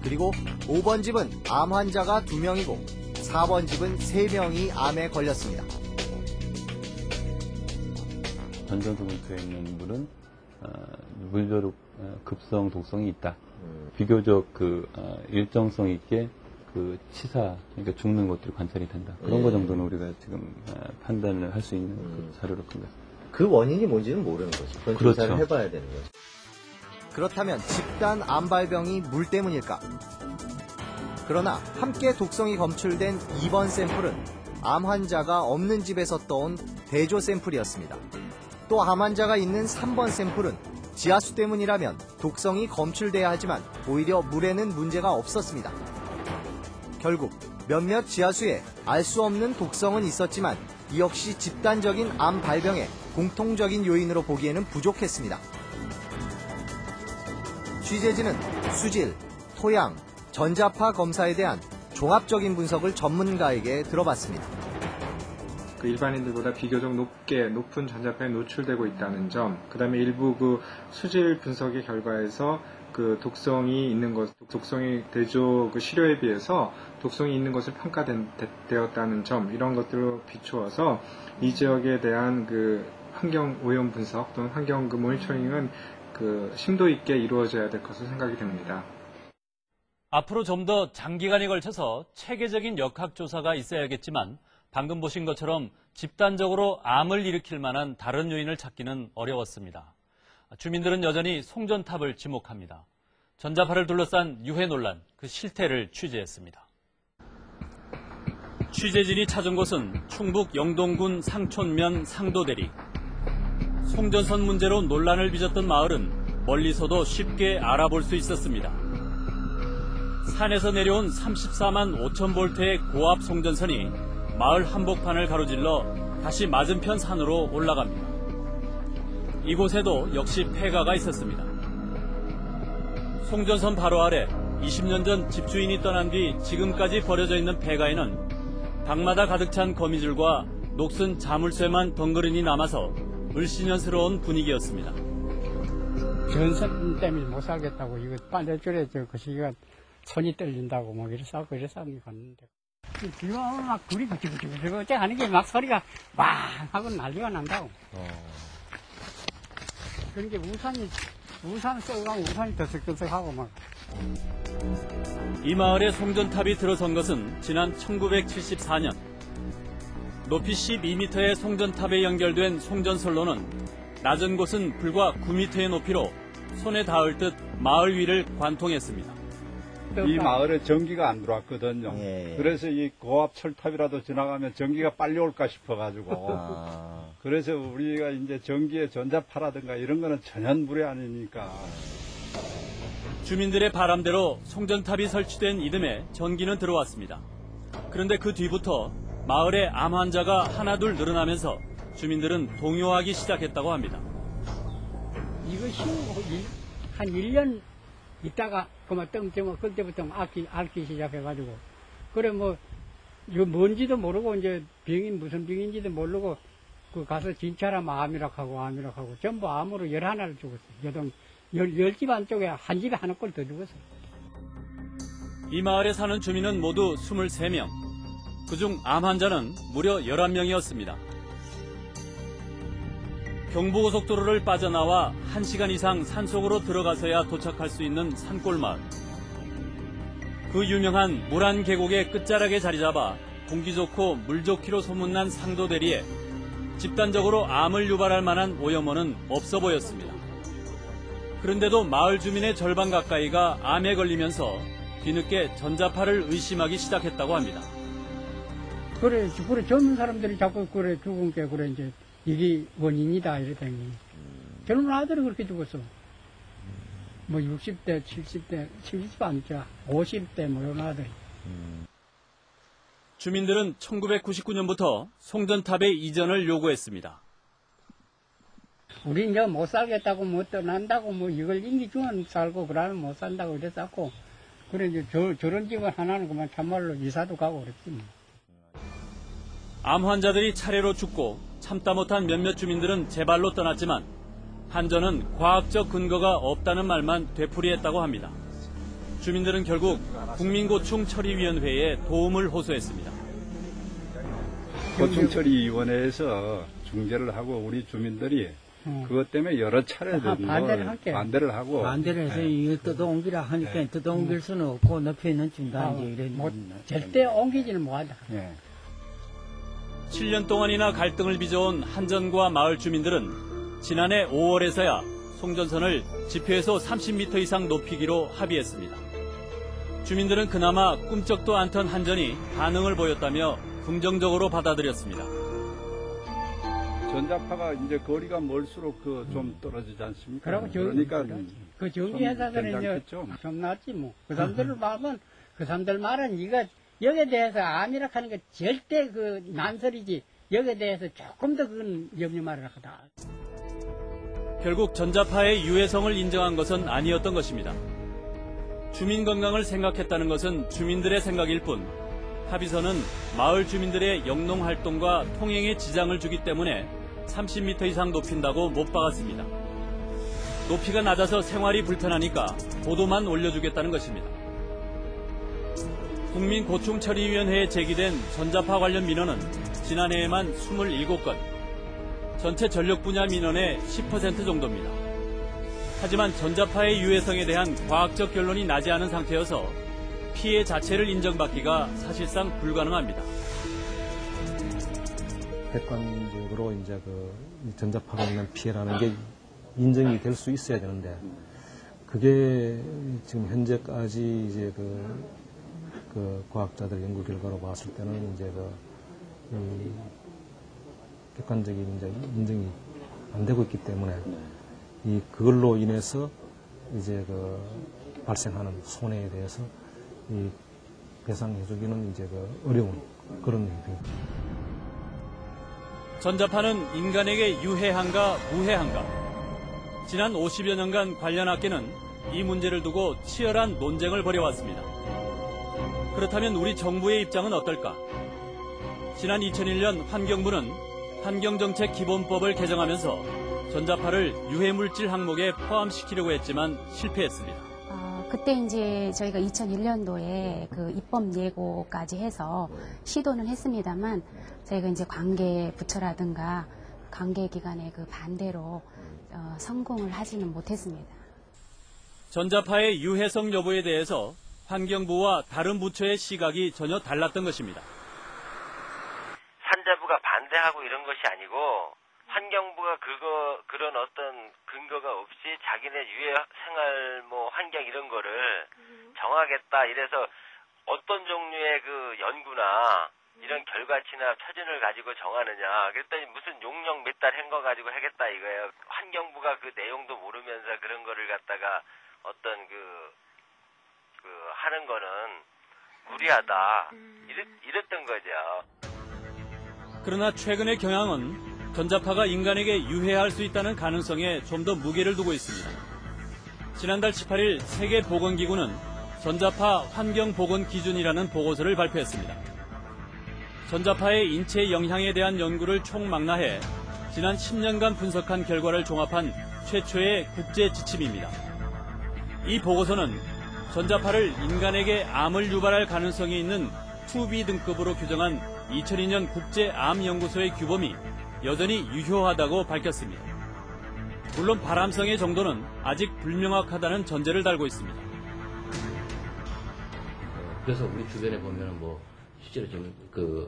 그리고 5번 집은 암 환자가 2명이고 4번 집은 3명이 암에 걸렸습니다. 변전소 근처에 있는 물은 물벼룩 급성 독성이 있다. 비교적 일정성 있게 치사, 그러니까 죽는 것들이 관찰이 된다. 그런 거 정도는 우리가 지금 판단을 할 수 있는 그 자료로 큰 거죠. 그 원인이 뭔지는 모르는 거죠. 그건 그렇죠. 조사를 해봐야 되는 거죠. 그렇다면 집단 암 발병이 물 때문일까? 그러나 함께 독성이 검출된 2번 샘플은 암 환자가 없는 집에서 떠온 대조 샘플이었습니다. 또 암 환자가 있는 3번 샘플은 지하수 때문이라면 독성이 검출돼야 하지만 오히려 물에는 문제가 없었습니다. 결국 몇몇 지하수에 알 수 없는 독성은 있었지만 이 역시 집단적인 암 발병의 공통적인 요인으로 보기에는 부족했습니다. 취재진은 수질, 토양, 전자파 검사에 대한 종합적인 분석을 전문가에게 들어봤습니다. 그 일반인들보다 비교적 높은 전자파에 노출되고 있다는 점, 그 다음에 일부 그 수질 분석의 결과에서 그 독성이 있는 것, 독성이 대조 그 시료에 비해서 독성이 있는 것을 평가되었다는 점, 이런 것들로 비추어서 이 지역에 대한 그 환경 오염 분석 또는 환경 그 모니터링은 그 심도 있게 이루어져야 될 것으로 생각이 됩니다. 앞으로 좀 더 장기간에 걸쳐서 체계적인 역학조사가 있어야겠지만 방금 보신 것처럼 집단적으로 암을 일으킬 만한 다른 요인을 찾기는 어려웠습니다. 주민들은 여전히 송전탑을 지목합니다. 전자파를 둘러싼 유해 논란, 그 실태를 취재했습니다. 취재진이 찾은 곳은 충북 영동군 상촌면 상도대리. 송전선 문제로 논란을 빚었던 마을은 멀리서도 쉽게 알아볼 수 있었습니다. 산에서 내려온 34만 5천 볼트의 고압 송전선이 마을 한복판을 가로질러 다시 맞은편 산으로 올라갑니다. 이곳에도 역시 폐가가 있었습니다. 송전선 바로 아래 20년 전 집주인이 떠난 뒤 지금까지 버려져 있는 폐가에는 방마다 가득 찬 거미줄과 녹슨 자물쇠만 덩그러니 남아서 을씨년스러운 분위기였습니다. 전선 때문에 못 살겠다고 이거 빨래줄에 그 시기가 손이 떨린다고 뭐 이래서 갔는데 비가 오면 막 불이 그치그치그치 어째 하는 게 막 소리가 왕 하고 난리가 난다고. 그런 게 우산 쓰고 가면 우산이 더석더석하고 막. 이 마을에 송전탑이 들어선 것은 지난 1974년. 높이 12m의 송전탑에 연결된 송전선로는 낮은 곳은 불과 9m의 높이로 손에 닿을 듯 마을 위를 관통했습니다. 이 마을에 전기가 안 들어왔거든요. 그래서 이 고압 철탑이라도 지나가면 전기가 빨리 올까 싶어가지고. 그래서 우리가 이제 전기에 전자파라든가 이런 거는 전혀 무리 아니니까. 주민들의 바람대로 송전탑이 설치된 이듬해 전기는 들어왔습니다. 그런데 그 뒤부터 마을에 암 환자가 하나둘 늘어나면서 주민들은 동요하기 시작했다고 합니다. 이거 한 1년 있다가 그만 뜬 그때부터 앓기 시작해가지고 그래 뭐 이거 뭔지도 모르고 이제 병이 무슨 병인지도 모르고 그 가서 진짜라 암이라고 전부 암으로 11을 죽었어요. 10집 안쪽에 한 집에 하나 꼴 더 죽었어요. 이 마을에 사는 주민은 모두 23명. 그중 암 환자는 무려 11명이었습니다. 경부고속도로를 빠져나와 1시간 이상 산속으로 들어가서야 도착할 수 있는 산골마을. 그 유명한 물안 계곡의 끝자락에 자리 잡아 공기 좋고 물 좋기로 소문난 상도대리에 집단적으로 암을 유발할 만한 오염원은 없어 보였습니다. 그런데도 마을 주민의 절반 가까이가 암에 걸리면서 뒤늦게 전자파를 의심하기 시작했다고 합니다. 그래 젊은 사람들이 자꾸 죽은 게 이제 이게 원인이다 이러더니 젊은 아들이 그렇게 죽었어. 뭐 60대, 70대, 70도 아니죠. 50대 뭐 이런 아들이. 주민들은 1999년부터 송전탑의 이전을 요구했습니다. 우리 이제 못 살겠다고 뭐 떠난다고 뭐 이걸 임기 중은 살고 그러면 못 산다고 그랬었고 그래 이제 저런 집은 하나는 그만 참말로 이사도 가고 그랬지 뭐. 암 환자들이 차례로 죽고 참다 못한 몇몇 주민들은 제발로 떠났지만 한전은 과학적 근거가 없다는 말만 되풀이했다고 합니다. 주민들은 결국 국민고충처리위원회에 도움을 호소했습니다. 고충처리위원회에서 중재를 하고 우리 주민들이 그것 때문에 여러 차례 반대를 하고 반대를 해서 이거 뜯어옮기라 하니까 뜯어옮길 수는 없고 높이는 준다 이제 이런 절대 옮기지는 못한다. 7년 동안이나 갈등을 빚어온 한전과 마을 주민들은 지난해 5월에서야 송전선을 지표에서 30m 이상 높이기로 합의했습니다. 주민들은 그나마 꿈쩍도 않던 한전이 반응을 보였다며 긍정적으로 받아들였습니다. 전자파가 이제 거리가 멀수록 좀 떨어지지 않습니까? 그러니까 그 전기 회사들은 이제 좀 낫지 뭐. 그 사람들 말은 이거 여기에 대해서 암이라 하는 게 절대 난설이지. 여기에 대해서 조금 더 그건 염려 말을 하다. 결국 전자파의 유해성을 인정한 것은 아니었던 것입니다. 주민 건강을 생각했다는 것은 주민들의 생각일 뿐 합의서는 마을 주민들의 영농 활동과 통행에 지장을 주기 때문에 30m 이상 높인다고 못 박았습니다. 높이가 낮아서 생활이 불편하니까 보도만 올려주겠다는 것입니다. 국민고충처리위원회에 제기된 전자파 관련 민원은 지난해에만 27건, 전체 전력 분야 민원의 10% 정도입니다. 하지만 전자파의 유해성에 대한 과학적 결론이 나지 않은 상태여서 피해 자체를 인정받기가 사실상 불가능합니다. 객관적으로 이제 전자파로 인한 피해라는 게 인정이 될 수 있어야 되는데 그게 지금 현재까지 이제 그 그 과학자들 연구 결과로 봤을 때는 이제 이 객관적인 이제 인정이 안 되고 있기 때문에 그걸로 인해서 이제 발생하는 손해에 대해서 이 배상해주기는 이제 어려운 그런 일입니다. 전자파는 인간에게 유해한가 무해한가? 지난 50여 년간 관련 학계는 이 문제를 두고 치열한 논쟁을 벌여왔습니다. 그렇다면 우리 정부의 입장은 어떨까? 지난 2001년 환경부는 환경정책기본법을 개정하면서 전자파를 유해물질 항목에 포함시키려고 했지만 실패했습니다. 그때 이제 저희가 2001년도에 그 입법 예고까지 해서 시도는 했습니다만 저희가 이제 관계 부처라든가 관계 기관의 그 반대로 성공을 하지는 못했습니다. 전자파의 유해성 여부에 대해서 환경부와 다른 부처의 시각이 전혀 달랐던 것입니다. 산자부가 반대하고 이런 것이 아니고 환경부가 그런 어떤 근거가 없이 자기네 유해 생활 환경 이런 거를 정하겠다 이래서 어떤 종류의 그 연구나 이런 결과치나 표준을 가지고 정하느냐 그랬더니 무슨 용역 몇 달 한 거 가지고 하겠다 이거예요. 환경부가 그 내용도 모르면서 그런 거를 갖다가 어떤 하는 거는 무리하다 이랬던 거죠. 그러나 최근의 경향은 전자파가 인간에게 유해할 수 있다는 가능성에 좀 더 무게를 두고 있습니다. 지난달 18일 세계보건기구는 전자파 환경보건기준이라는 보고서를 발표했습니다. 전자파의 인체 영향에 대한 연구를 총망라해 지난 10년간 분석한 결과를 종합한 최초의 국제 지침입니다. 이 보고서는 전자파를 인간에게 암을 유발할 가능성이 있는 2B 등급으로 규정한 2002년 국제암연구소의 규범이 여전히 유효하다고 밝혔습니다. 물론 발암성의 정도는 아직 불명확하다는 전제를 달고 있습니다. 그래서 우리 주변에 보면은 실제로 좀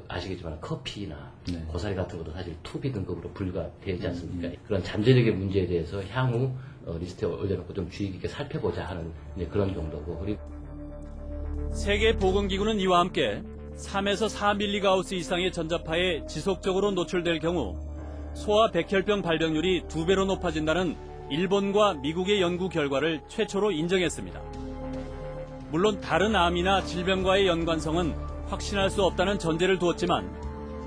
아시겠지만 커피나 고사리 같은 것도 사실 2B 등급으로 분류가 되지 않습니까? 그런 잠재력의 문제에 대해서 향후 리스트에 올려놓고 좀 주의 깊게 살펴보자 하는 그런 정도고. 그리고 세계보건기구는 이와 함께 3에서 4밀리가우스 이상의 전자파에 지속적으로 노출될 경우 소아 백혈병 발병률이 2배로 높아진다는 일본과 미국의 연구 결과를 최초로 인정했습니다. 물론 다른 암이나 질병과의 연관성은 확신할 수 없다는 전제를 두었지만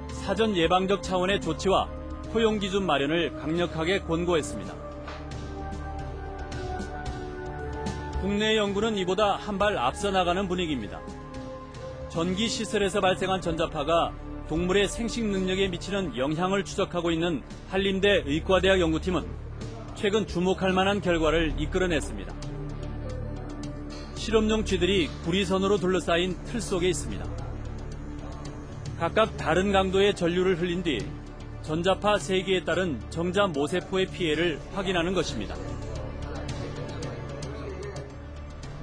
사전 예방적 차원의 조치와 포용 기준 마련을 강력하게 권고했습니다. 국내 연구는 이보다 한 발 앞서 나가는 분위기입니다. 전기 시설에서 발생한 전자파가 동물의 생식 능력에 미치는 영향을 추적하고 있는 한림대 의과대학 연구팀은 최근 주목할 만한 결과를 이끌어냈습니다. 실험용 쥐들이 구리선으로 둘러싸인 틀 속에 있습니다. 각각 다른 강도의 전류를 흘린 뒤 전자파 3개에 따른 정자 모세포의 피해를 확인하는 것입니다.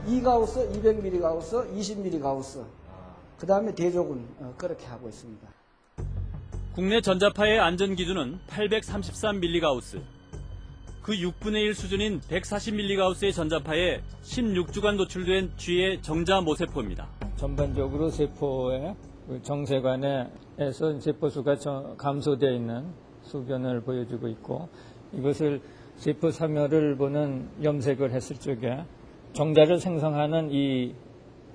2가우스, 200mg가우스, 20mg가우스. 그 다음에 대조군 그렇게 하고 있습니다. 국내 전자파의 안전기준은 833밀리가우스. 그 6분의 1 수준인 140밀리가우스의 전자파에 16주간 노출된 쥐의 정자 모세포입니다. 전반적으로 세포의 정세관에서 세포수가 감소되어 있는 소변을 보여주고 있고 이것을 세포 사멸을 보는 염색을 했을 적에 정자를 생성하는 이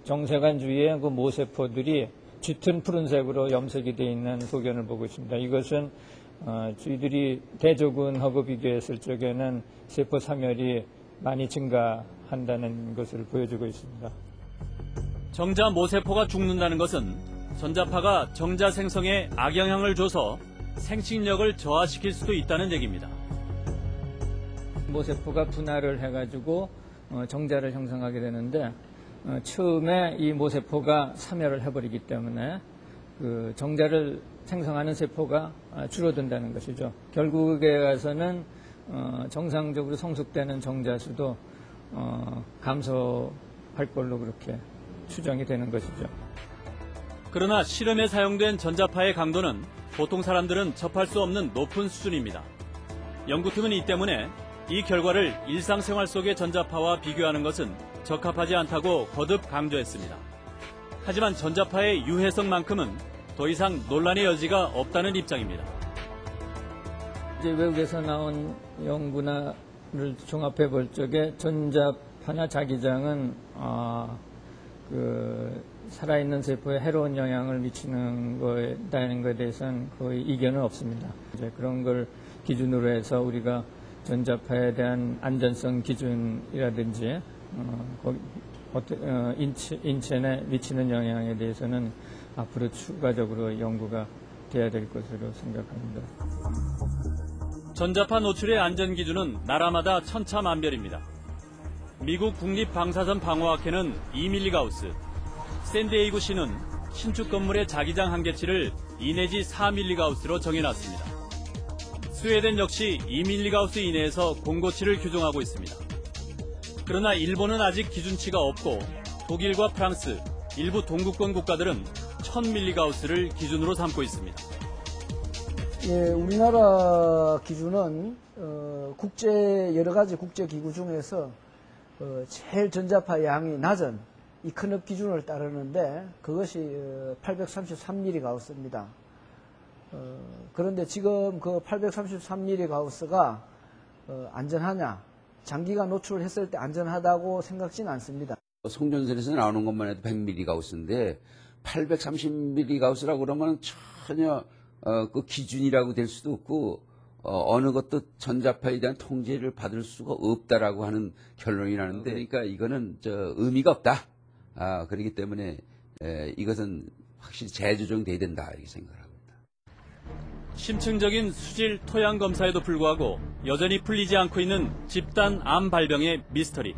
정세관 주위의 그 모세포들이 짙은 푸른색으로 염색이 되어 있는 소견을 보고 있습니다. 이것은 쥐들이 대조군하고 비교했을 적에는 세포 사멸이 많이 증가한다는 것을 보여주고 있습니다. 정자 모세포가 죽는다는 것은 전자파가 정자 생성에 악영향을 줘서 생식력을 저하시킬 수도 있다는 얘기입니다. 모세포가 분할을 해가지고 정자를 형성하게 되는데 처음에 이 모세포가 사멸을 해버리기 때문에 그 정자를 생성하는 세포가 줄어든다는 것이죠. 결국에 가서는 정상적으로 성숙되는 정자 수도 감소할 걸로 그렇게 추정이 되는 것이죠. 그러나 실험에 사용된 전자파의 강도는 보통 사람들은 접할 수 없는 높은 수준입니다. 연구팀은 이 때문에 이 결과를 일상생활 속의 전자파와 비교하는 것은 적합하지 않다고 거듭 강조했습니다. 하지만 전자파의 유해성만큼은 더 이상 논란의 여지가 없다는 입장입니다. 이제 외국에서 나온 연구를 종합해 볼 적에 전자파나 자기장은 살아있는 세포에 해로운 영향을 미치는 거에 대해서는 거의 이견은 없습니다. 이제 그런 걸 기준으로 해서 우리가 전자파에 대한 안전성 기준이라든지 인체에 미치는 영향에 대해서는 앞으로 추가적으로 연구가 돼야 될 것으로 생각합니다. 전자파 노출의 안전 기준은 나라마다 천차만별입니다. 미국 국립방사선 방어학회는 2mgauss, 샌디에이고시는 신축 건물의 자기장 한계치를 2 내지 4mgauss로 정해놨습니다. 스웨덴 역시 2mgauss 이내에서 공고치를 규정하고 있습니다. 그러나 일본은 아직 기준치가 없고 독일과 프랑스, 일부 동구권 국가들은 1000mgauss를 기준으로 삼고 있습니다. 예, 우리나라 기준은 여러 가지 국제 기구 중에서 제일 전자파 양이 낮은 이 큰업 기준을 따르는데 그것이 833mgauss입니다. 그런데 지금 그 833mgauss가 안전하냐? 장기간 노출했을 때 안전하다고 생각지는 않습니다. 송전선에서 나오는 것만 해도 100mgauss인데 830mgauss라고 그러면 전혀 그 기준이라고 될 수도 없고 어느 것도 전자파에 대한 통제를 받을 수가 없다라고 하는 결론이 나는데 그러니까 이거는 의미가 없다. 그렇기 때문에 이것은 확실히 재조정돼야 된다 이렇게 생각합니다. 심층적인 수질 토양 검사에도 불구하고 여전히 풀리지 않고 있는 집단 암 발병의 미스터리.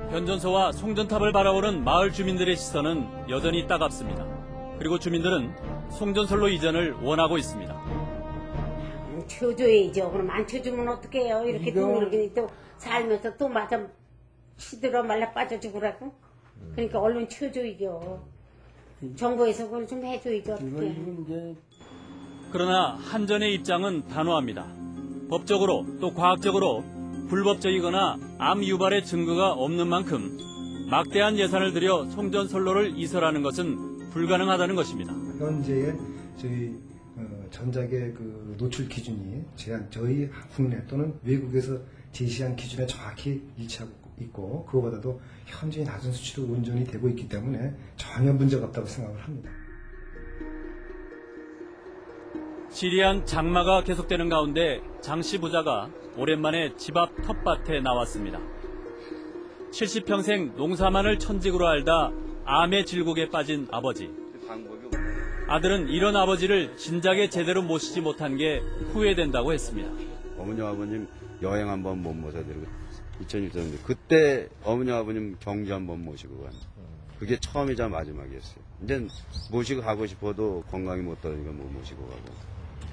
변전소와 송전탑을 바라보는 마을 주민들의 시선은 여전히 따갑습니다. 그리고 주민들은 송전솔로 이전을 원하고 있습니다. 쳐줘야죠. 그럼 안 쳐주면 어떡해요? 이렇게 또 살면서 또 맞아 시들어 말라 빠져 죽으라고? 그러니까 얼른 쳐줘야죠. 정부에서 그걸 좀 해줘야죠. 어떻게. 그러나 한전의 입장은 단호합니다. 법적으로 또 과학적으로 불법적이거나 암 유발의 증거가 없는 만큼 막대한 예산을 들여 송전솔로를 이설하는 것은 불가능하다는 것입니다. 현재의 저희 전작의 그 노출 기준이 저희 국내 또는 외국에서 제시한 기준에 정확히 일치하고 있고 그거보다도 현저히 낮은 수치로 온전히 되고 있기 때문에 전혀 문제가 없다고 생각을 합니다. 지리한 장마가 계속되는 가운데 장씨 부자가 오랜만에 집 앞 텃밭에 나왔습니다. 70평생 농사만을 천직으로 알다 암의 질곡에 빠진 아버지. 아들은 이런 아버지를 진작에 제대로 모시지 못한 게 후회된다고 했습니다. 어머니 아버님 여행 한번 못 모셔드리고 2001년도에 그때 어머니 아버님 경주 한번 모시고 간 그게 처음이자 마지막이었어요. 이제 모시고 가고 싶어도 건강이 못 떨어지니까 못 모시고 가고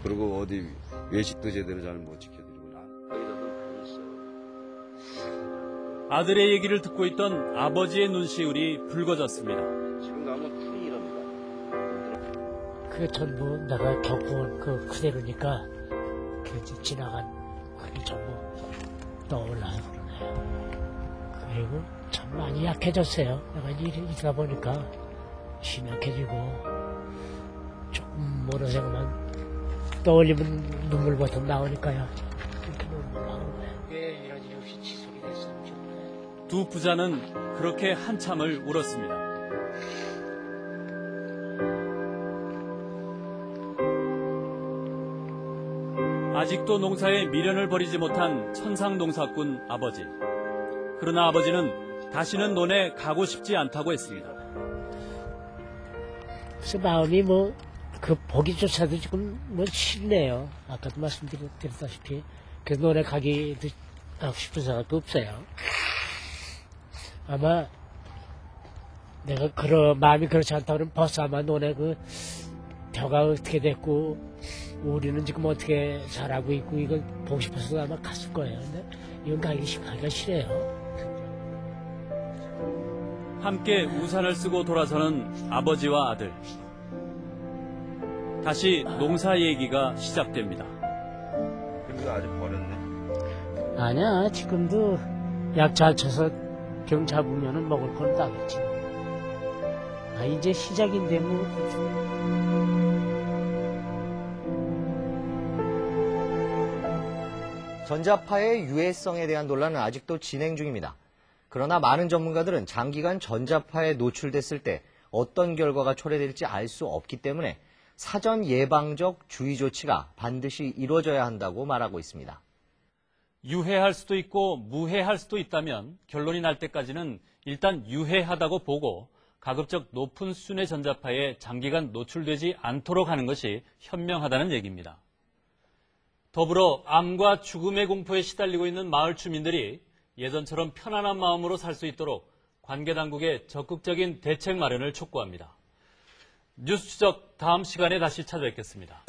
그리고 어디 외식도 제대로 잘 못 지켜드리고 아들의 얘기를 듣고 있던 아버지의 눈시울이 붉어졌습니다. 지금 가면 큰일입니다. 그게 전부 내가 겪어온 그 그대로니까 그 지나간 그게 전부 떠올라요. 그리고 참 많이 약해졌어요. 내가 이러다 보니까 심약해지고 조금 모르는 생각만 떠올리면 눈물부터 나오니까요. 이렇게 눈물 나오는 거예요. 왜 이런 일 없이 지속이 됐었죠? 두 부자는 그렇게 한참을 울었습니다. 아직도 농사에 미련을 버리지 못한 천상농사꾼 아버지. 그러나 아버지는 다시는 논에 가고 싶지 않다고 했습니다. 그래서 마음이 그 보기조차도 지금 싫네요. 아까도 말씀드렸다시피 그 논에 가고 싶은 생각도 없어요. 아마 내가 마음이 그렇지 않다 그러면 벌써 아마 논에 그 벼가 어떻게 됐고 우리는 지금 어떻게 잘하고 있고 이걸 보고 싶어서 아마 갔을 거예요. 근데 이건 가기가 싫어요. 함께 우산을 쓰고 돌아서는 아버지와 아들. 다시 농사 얘기가 시작됩니다. 그리고 아직 버렸네. 아니야, 지금도 약 잘 쳐서 병 잡으면은 먹을 건 나겠지. 아, 이제 시작인데 뭐. 전자파의 유해성에 대한 논란은 아직도 진행 중입니다. 그러나 많은 전문가들은 장기간 전자파에 노출됐을 때 어떤 결과가 초래될지 알 수 없기 때문에 사전 예방적 주의 조치가 반드시 이루어져야 한다고 말하고 있습니다. 유해할 수도 있고 무해할 수도 있다면 결론이 날 때까지는 일단 유해하다고 보고 가급적 높은 수준의 전자파에 장기간 노출되지 않도록 하는 것이 현명하다는 얘기입니다. 더불어 암과 죽음의 공포에 시달리고 있는 마을 주민들이 예전처럼 편안한 마음으로 살 수 있도록 관계당국의 적극적인 대책 마련을 촉구합니다. 뉴스 추적 다음 시간에 다시 찾아뵙겠습니다.